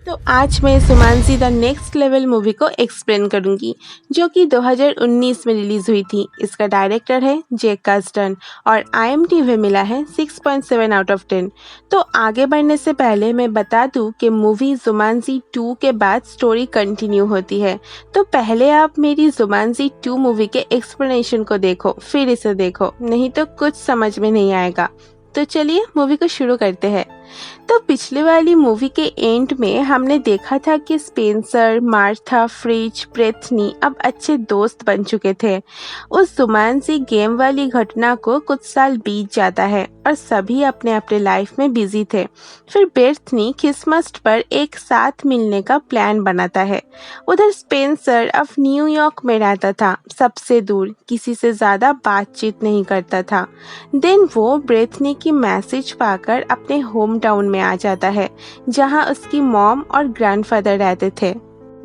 तो आज मैं Jumanji the next level movie को एक्सप्लेन करूंगी जो कि 2019 में रिलीज हुई थी। इसका डायरेक्टर है जेक कस्टन और IMDb मिला है 6.7 आउट ऑफ 10। तो आगे बढ़ने से पहले मैं बता दूं कि मूवी जुमांजी 2 के बाद स्टोरी कंटिन्यू होती है। तो पहले आप मेरी जुमांजी 2 मूवी के एक्सप्लेनेशन को देखो, फिर इसे देखो, नहीं तो कुछ समझ में नहीं आएगा। तो चलिए मूवी को शुरू करते हैं। तो पिछले वाली मूवी के एंड में हमने देखा था कि स्पेंसर, मार्था, फ्रिज, ब्रेथनी अब अच्छे दोस्त बन चुके थे। उस जुमांजी गेम वाली घटना को कुछ साल बीत जाता है और सभी अपने अपने लाइफ में बिजी थे। फिर ब्रेथनी क्रिसमस पर एक साथ मिलने का प्लान बनाता है। उधर स्पेंसर अब न्यूयॉर्क में रहता था, सबसे दूर, किसी से ज़्यादा बातचीत नहीं करता था। देन वो ब्रेथनी की मैसेज पाकर अपने होम टाउन में आ जाता है जहां उसकी मॉम और ग्रैंडफादर रहते थे।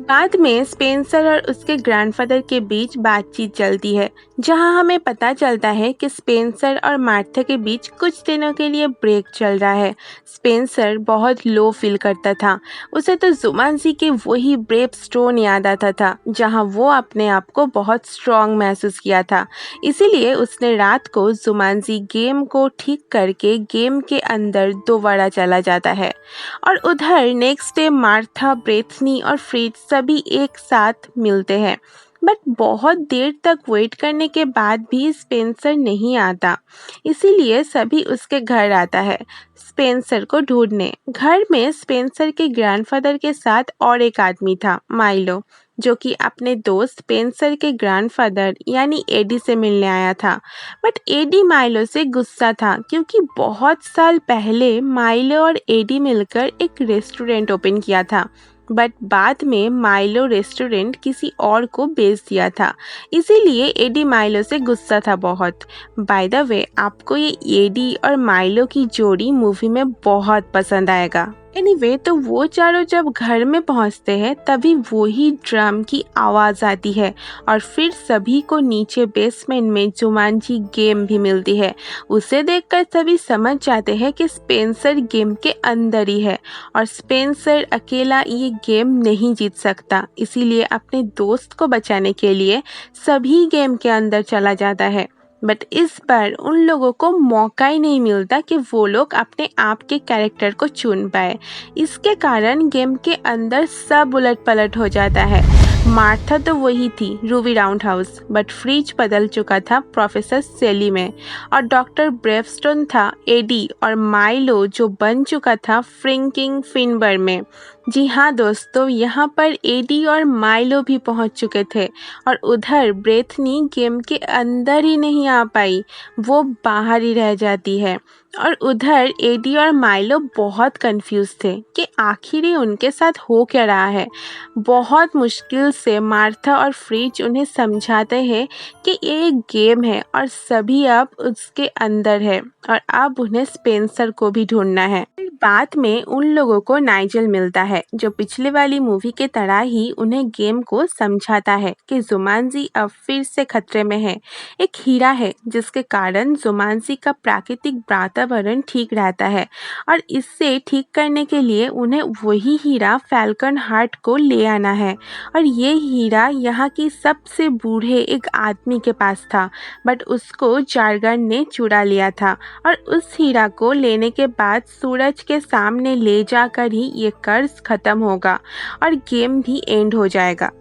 बाद में स्पेंसर और उसके ग्रैंडफादर के बीच बातचीत चलती है जहां हमें पता चलता है कि स्पेंसर और मार्था के बीच कुछ दिनों के लिए ब्रेक चल रहा है। स्पेंसर बहुत लो फील करता था। उसे तो जुमांजी के वही ब्रेव स्टोन याद आता था जहां वो अपने आप को बहुत स्ट्रॉन्ग महसूस किया था। इसीलिए उसने रात को जुमांजी गेम को ठीक करके गेम के अंदर दोबारा चला जाता है। और उधर नेक्स्ट डे मार्था, ब्रेथनी और फ्रिज सभी एक साथ मिलते हैं। बट बहुत देर तक वेट करने के बाद भी स्पेंसर नहीं आता। इसीलिए सभी उसके घर आता है स्पेंसर को ढूंढने। घर में स्पेंसर के ग्रैंडफादर के साथ और एक आदमी था, माइलो, जो कि अपने दोस्त स्पेंसर के ग्रैंडफादर यानी एडी से मिलने आया था। बट एडी माइलो से गुस्सा था क्योंकि बहुत साल पहले माइलो और एडी मिलकर एक रेस्टोरेंट ओपन किया था। बट बाद में माइलो रेस्टोरेंट किसी और को बेच दिया था। इसीलिए एडी माइलो से गुस्सा था बहुत। बाय द वे, आपको ये एडी और माइलो की जोड़ी मूवी में बहुत पसंद आएगा। एनीवे, तो वो चारों जब घर में पहुंचते हैं तभी वही ड्रम की आवाज़ आती है और फिर सभी को नीचे बेसमेंट में जुमांजी गेम भी मिलती है। उसे देखकर सभी समझ जाते हैं कि स्पेंसर गेम के अंदर ही है और स्पेंसर अकेला ये गेम नहीं जीत सकता। इसीलिए अपने दोस्त को बचाने के लिए सभी गेम के अंदर चला जाता है। बट इस बार उन लोगों को मौका ही नहीं मिलता कि वो लोग अपने आप के कैरेक्टर को चुन पाए। इसके कारण गेम के अंदर सब उलट पलट हो जाता है। मार्था तो वही थी, Ruby round house, but fridge बदल चुका था प्रोफेसर सेली में, और डॉक्टर ब्रेवस्टोन था एडी, और माइलो जो बन चुका था फ्रिंकिंग फिनबर में। जी हाँ दोस्तों, यहाँ पर एडी और माइलो भी पहुँच चुके थे और उधर ब्रेथनी गेम के अंदर ही नहीं आ पाई, वो बाहर ही रह जाती है। और उधर एडी और माइलो बहुत कंफ्यूज थे कि आखिर ही उनके साथ हो क्या रहा है। बहुत मुश्किल से मार्था और फ्रिज उन्हें समझाते हैं कि ये एक गेम है और सभी अब उसके अंदर है और अब उन्हें स्पेंसर को भी ढूंढना है। फिर बाद में उन लोगों को नाइजल मिलता है जो पिछले वाली मूवी के तरह ही उन्हें गेम को समझाता है कि जुमांजी अब फिर से खतरे में है। एक हीरा है जिसके कारण जुमांजी का प्राकृतिक वातावरण ठीक रहता है और इससे ठीक करने के लिए उन्हें वही हीरा फैल्कन हार्ट को ले आना है। और ये हीरा यहाँ की सबसे बूढ़े एक आदमी के पास था, बट उसको जारगन ने चुरा लिया था और उस हीरा को लेने के बाद सूरज के सामने ले जाकर ही ये कर्ज खत्म होगा और गेम भी एंड हो जाएगा।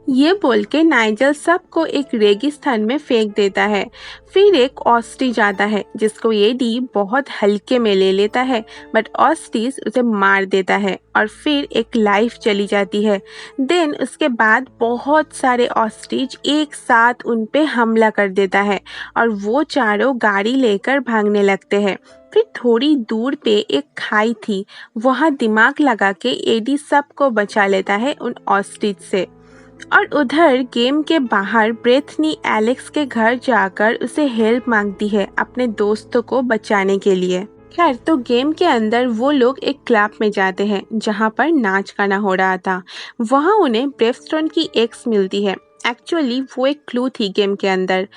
ये बोल के नाइजल सबको एक रेगिस्तान में फेंक देता है। फिर एक ऑस्ट्रिच आता है जिसको एडी बहुत हल्के में ले लेता है, बट ऑस्ट्रिच उसे मार देता है और फिर एक लाइफ चली जाती है। देन उसके बाद बहुत सारे ऑस्ट्रिच एक साथ उन पे हमला कर देता है और वो चारों गाड़ी लेकर भागने लगते हैं। फिर थोड़ी दूर पे एक खाई थी, वहाँ दिमाग लगा के एडी सबको बचा लेता है उन ऑस्ट्रिच से। और उधर गेम के बाहर ब्रेथनी एलेक्स के घर जाकर उसे हेल्प मांगती है अपने दोस्तों को बचाने के लिए। खैर, तो गेम के अंदर वो लोग एक क्लब में जाते हैं जहाँ पर नाच गाना हो रहा था। वहाँ उन्हें ब्रेवस्टोन की एक्स मिलती है। एक्चुअली वो एक क्लू थी गेम के अंदर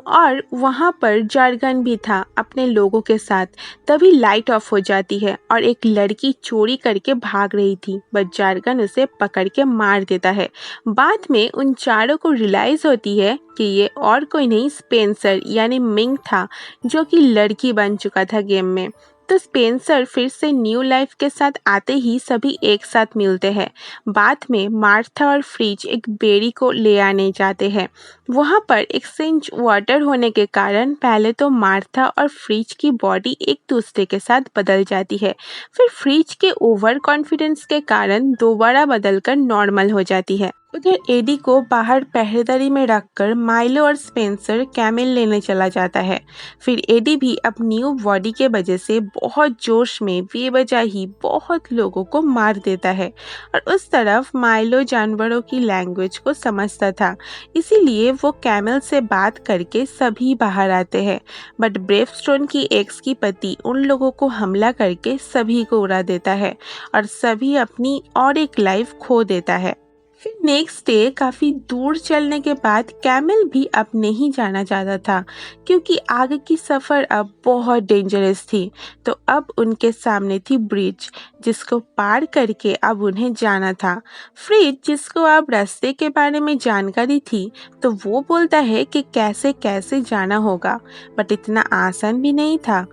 और वहाँ पर जार्गन भी था अपने लोगों के साथ। तभी लाइट ऑफ हो जाती है और एक लड़की चोरी करके भाग रही थी, बट जार्गन उसे पकड़ के मार देता है। बाद में उन चारों को रियलाइज होती है कि ये और कोई नहीं स्पेंसर यानी मिंग था, जो कि लड़की बन चुका था गेम में। तो स्पेंसर फिर से न्यू लाइफ के साथ आते ही सभी एक साथ मिलते हैं। बाद में मार्था और फ्रिज एक बेरी को ले आने जाते हैं। वहाँ पर एक्सचेंज वाटर होने के कारण पहले तो मार्था और फ्रिज की बॉडी एक दूसरे के साथ बदल जाती है, फिर फ्रिज के ओवर कॉन्फिडेंस के कारण दोबारा बदलकर नॉर्मल हो जाती है। उधर एडी को बाहर पहरेदारी में रखकर माइलो और स्पेंसर कैमिल लेने चला जाता है। फिर एडी भी अपनी न्यू बॉडी के वजह से बहुत जोश में बेवजह ही बहुत लोगों को मार देता है। और उस तरफ माइलो जानवरों की लैंग्वेज को समझता था, इसीलिए वो कैमल से बात करके सभी बाहर आते हैं। बट ब्रेवस्टोन की एक्स की पति उन लोगों को हमला करके सभी को उड़ा देता है और सभी अपनी और एक लाइफ खो देता है। फिर नेक्स्ट डे काफ़ी दूर चलने के बाद कैमल भी अब नहीं जाना चाहता था, क्योंकि आगे की सफ़र अब बहुत डेंजरस थी। तो अब उनके सामने थी ब्रिज, जिसको पार करके अब उन्हें जाना था। फ्रिज, जिसको अब रास्ते के बारे में जानकारी थी, तो वो बोलता है कि कैसे कैसे जाना होगा, बट इतना आसान भी नहीं था।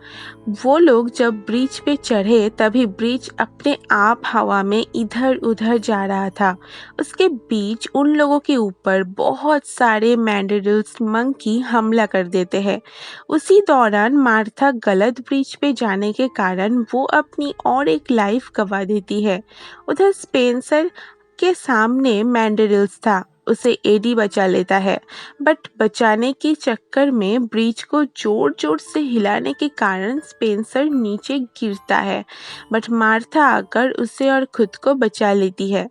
वो लोग जब ब्रिज पे चढ़े तभी ब्रिज अपने आप हवा में इधर उधर जा रहा था। उसके बीच उन लोगों के ऊपर बहुत सारे मैंडरिल्स मंकी हमला कर देते हैं। उसी दौरान मार्था गलत ब्रिज पे जाने के कारण वो अपनी और एक लाइफ गंवा देती है। उधर स्पेंसर के सामने मैंडरिल्स था, उसे एडी बचा लेता है, बट बचाने के चक्कर में ब्रिज को जोर जोर से हिलाने के कारण स्पेंसर नीचे गिरता है, बट मार्था आकर उसे और खुद को बचा लेती है।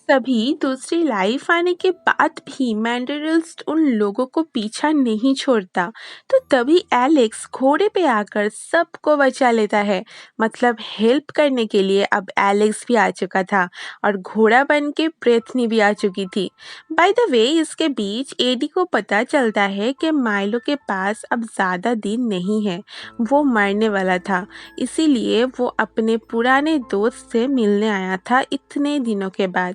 सभी दूसरी लाइफ आने के बाद भी मैंडरिल्स उन लोगों को पीछा नहीं छोड़ता। तो तभी एलेक्स घोड़े पे आकर सबको बचा लेता है। मतलब हेल्प करने के लिए अब एलेक्स भी आ चुका था और घोड़ा बन के ब्रेथनी भी आ चुकी थी। बाय द वे, इसके बीच एडी को पता चलता है कि माइलो के पास अब ज़्यादा दिन नहीं है, वो मरने वाला था। इसीलिए वो अपने पुराने दोस्त से मिलने आया था इतने दिनों के बाद।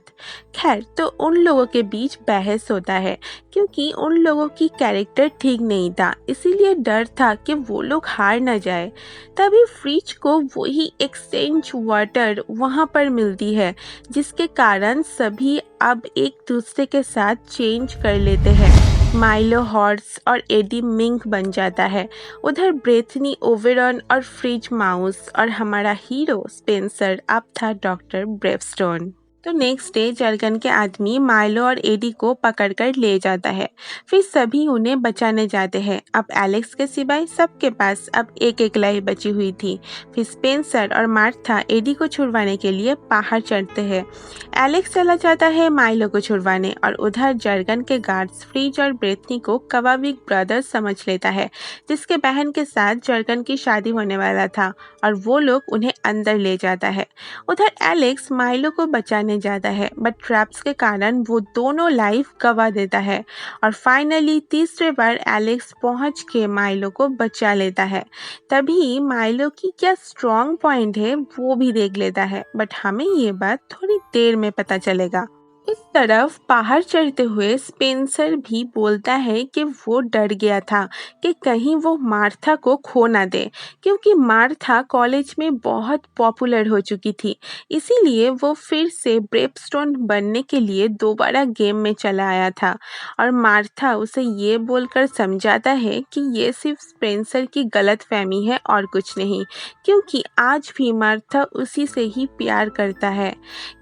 खैर, तो उन लोगों के बीच बहस होता है, क्योंकि उन लोगों की कैरेक्टर ठीक नहीं था, इसीलिए डर था कि वो लोग हार न जाए। तभी फ्रिज को वही एक्सचेंज वाटर वहाँ पर मिलती है, जिसके कारण सभी अब एक दूसरे के साथ चेंज कर लेते हैं। माइलो हॉर्स और एडी मिंक बन जाता है। उधर ब्रेथनी ओवेरॉन और फ्रिज माउस और हमारा हीरो स्पेंसर अब था डॉक्टर ब्रेवस्टोन। तो नेक्स्ट डे जर्गन के आदमी माइलो और एडी को पकड़कर ले जाता है। फिर सभी उन्हें बचाने जाते हैं। अब एलेक्स के सिवाय सबके पास अब एक एक लाइफ बची हुई थी। फिर स्पेंसर और मार्था एडी को छुड़वाने के लिए पहाड़ चढ़ते हैं। एलेक्स चला जाता है माइलो को छुड़वाने और उधर जर्गन के गार्ड्स फ्रिज और ब्रेथनी को कवाविक ब्रदर्स समझ लेता है, जिसके बहन के साथ जर्गन की शादी होने वाला था, और वो लोग उन्हें अंदर ले जाता है। उधर एलेक्स माइलो को बचाने जाता है, बट ट्रैप्स के कारण वो दोनों लाइफ गंवा देता है और फाइनली तीसरे बार एलेक्स पहुंच के माइलो को बचा लेता है। तभी माइलो की क्या स्ट्रॉन्ग पॉइंट है वो भी देख लेता है, बट हमें ये बात थोड़ी देर में पता चलेगा। इस तरफ पहाड़ चढ़ते हुए स्पेंसर भी बोलता है कि वो डर गया था कि कहीं वो मार्था को खो ना दे, क्योंकि मार्था कॉलेज में बहुत पॉपुलर हो चुकी थी। इसीलिए वो फिर से ब्रेवस्टोन बनने के लिए दोबारा गेम में चला आया था, और मार्था उसे ये बोलकर समझाता है कि ये सिर्फ स्पेंसर की गलतफहमी है और कुछ नहीं, क्योंकि आज भी मार्था उसी से ही प्यार करता है।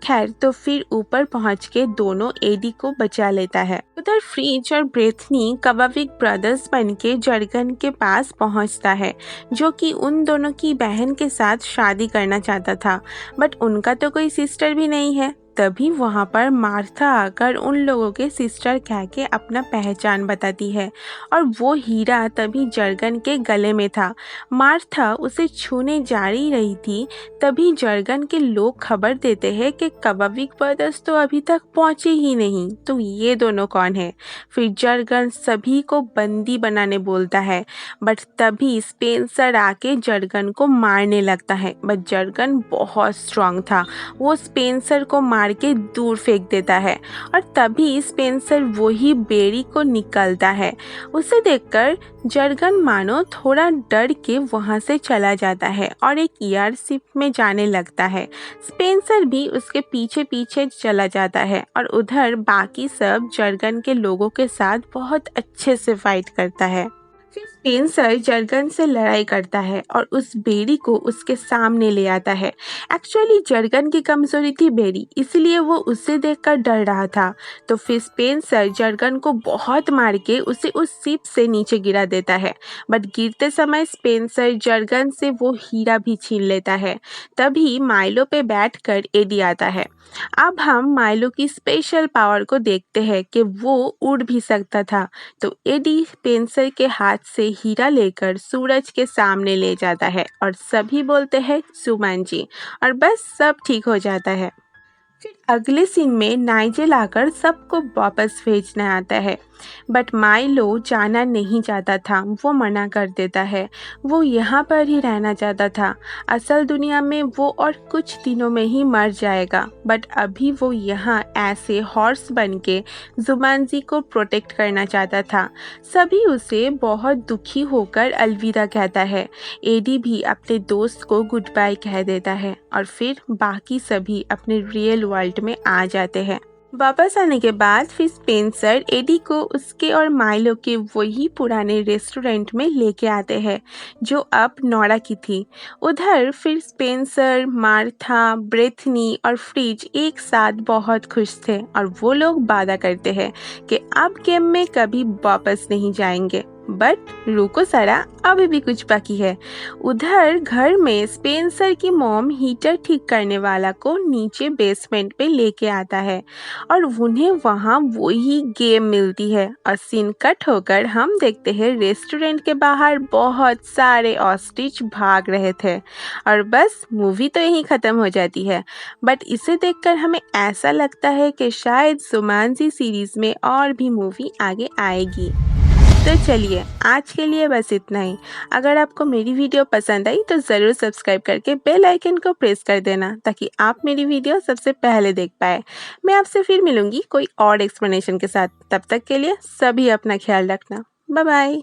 खैर, तो फिर ऊपर पहुंच के दोनों एडी को बचा लेता है। उधर फ्रिज और ब्रेथनी कवाविक ब्रदर्स बनके जर्गन के पास पहुंचता है, जो कि उन दोनों की बहन के साथ शादी करना चाहता था, बट उनका तो कोई सिस्टर भी नहीं है। तभी वहाँ पर मार्था आकर उन लोगों के सिस्टर कह के अपना पहचान बताती है और वो हीरा तभी जर्गन के गले में था। मार्था उसे छूने जा ही रही थी, तभी जर्गन के लोग खबर देते हैं कि कवाविक ब्रदर्स तो अभी तक पहुंचे ही नहीं, तो ये दोनों कौन है। फिर जर्गन सभी को बंदी बनाने बोलता है, बट तभी स्पेंसर आके जर्गन को मारने लगता है। बट जर्गन बहुत स्ट्रांग था, वो स्पेंसर को मार के दूर फेंक देता है और तभी स्पेंसर वही बेरी को निकलता है। उसे देखकर जर्गन मानो थोड़ा डर के वहाँ से चला जाता है और एक एयरशिप में जाने लगता है। स्पेंसर भी उसके पीछे पीछे चला जाता है और उधर बाकी सब जर्गन के लोगों के साथ बहुत अच्छे से फाइट करता है। फिर स्पेंसर जर्गन से लड़ाई करता है और उस बेरी को उसके सामने ले आता है। एक्चुअली जर्गन की कमजोरी थी बेरी, इसलिए वो उसे देखकर डर रहा था। तो फिर स्पेंसर जर्गन को बहुत मार के उसे उस शिप से नीचे गिरा देता है, बट गिरते समय स्पेंसर जर्गन से वो हीरा भी छीन लेता है। तभी माइलो पे बैठकर एडी आता है। अब हम माइलो की स्पेशल पावर को देखते हैं कि वो उड़ भी सकता था। तो एडी स्पेंसर के हाथ से हीरा लेकर सूरज के सामने ले जाता है और सभी बोलते हैं सुमन जी, और बस सब ठीक हो जाता है। फिर अगले सीन में नाइजेल आकर सबको वापस भेजना आता है, बट माइलो जाना नहीं चाहता था, वो मना कर देता है। वो यहाँ पर ही रहना चाहता था। असल दुनिया में वो और कुछ दिनों में ही मर जाएगा, बट अभी वो यहाँ ऐसे हॉर्स बन के जुमानजी को प्रोटेक्ट करना चाहता था। सभी उसे बहुत दुखी होकर अलविदा कहता है। एडी भी अपने दोस्त को गुड बाय कह देता है और फिर बाकी सभी अपने रियल वर्ल्ड में आ जाते हैं। वापस आने के बाद फिर स्पेंसर एडी को उसके और माइलो के वही पुराने रेस्टोरेंट में लेके आते हैं जो अब नोरा की थी। उधर फिर स्पेंसर, मार्था, ब्रेथनी और फ्रिज एक साथ बहुत खुश थे और वो लोग वादा करते हैं कि अब गेम में कभी वापस नहीं जाएंगे। बट रुको सारा, अभी भी कुछ बाकी है। उधर घर में स्पेंसर की मॉम हीटर ठीक करने वाला को नीचे बेसमेंट पे लेके आता है और उन्हें वहाँ वही गेम मिलती है और सीन कट होकर हम देखते हैं रेस्टोरेंट के बाहर बहुत सारे ऑस्ट्रिच भाग रहे थे और बस मूवी तो यहीं ख़त्म हो जाती है। बट इसे देखकर हमें ऐसा लगता है कि शायद जुमानजी सीरीज़ में और भी मूवी आगे आएगी। तो चलिए आज के लिए बस इतना ही। अगर आपको मेरी वीडियो पसंद आई तो ज़रूर सब्सक्राइब करके बेल आइकन को प्रेस कर देना ताकि आप मेरी वीडियो सबसे पहले देख पाए। मैं आपसे फिर मिलूंगी कोई और एक्सप्लेनेशन के साथ। तब तक के लिए सभी अपना ख्याल रखना। Bye bye.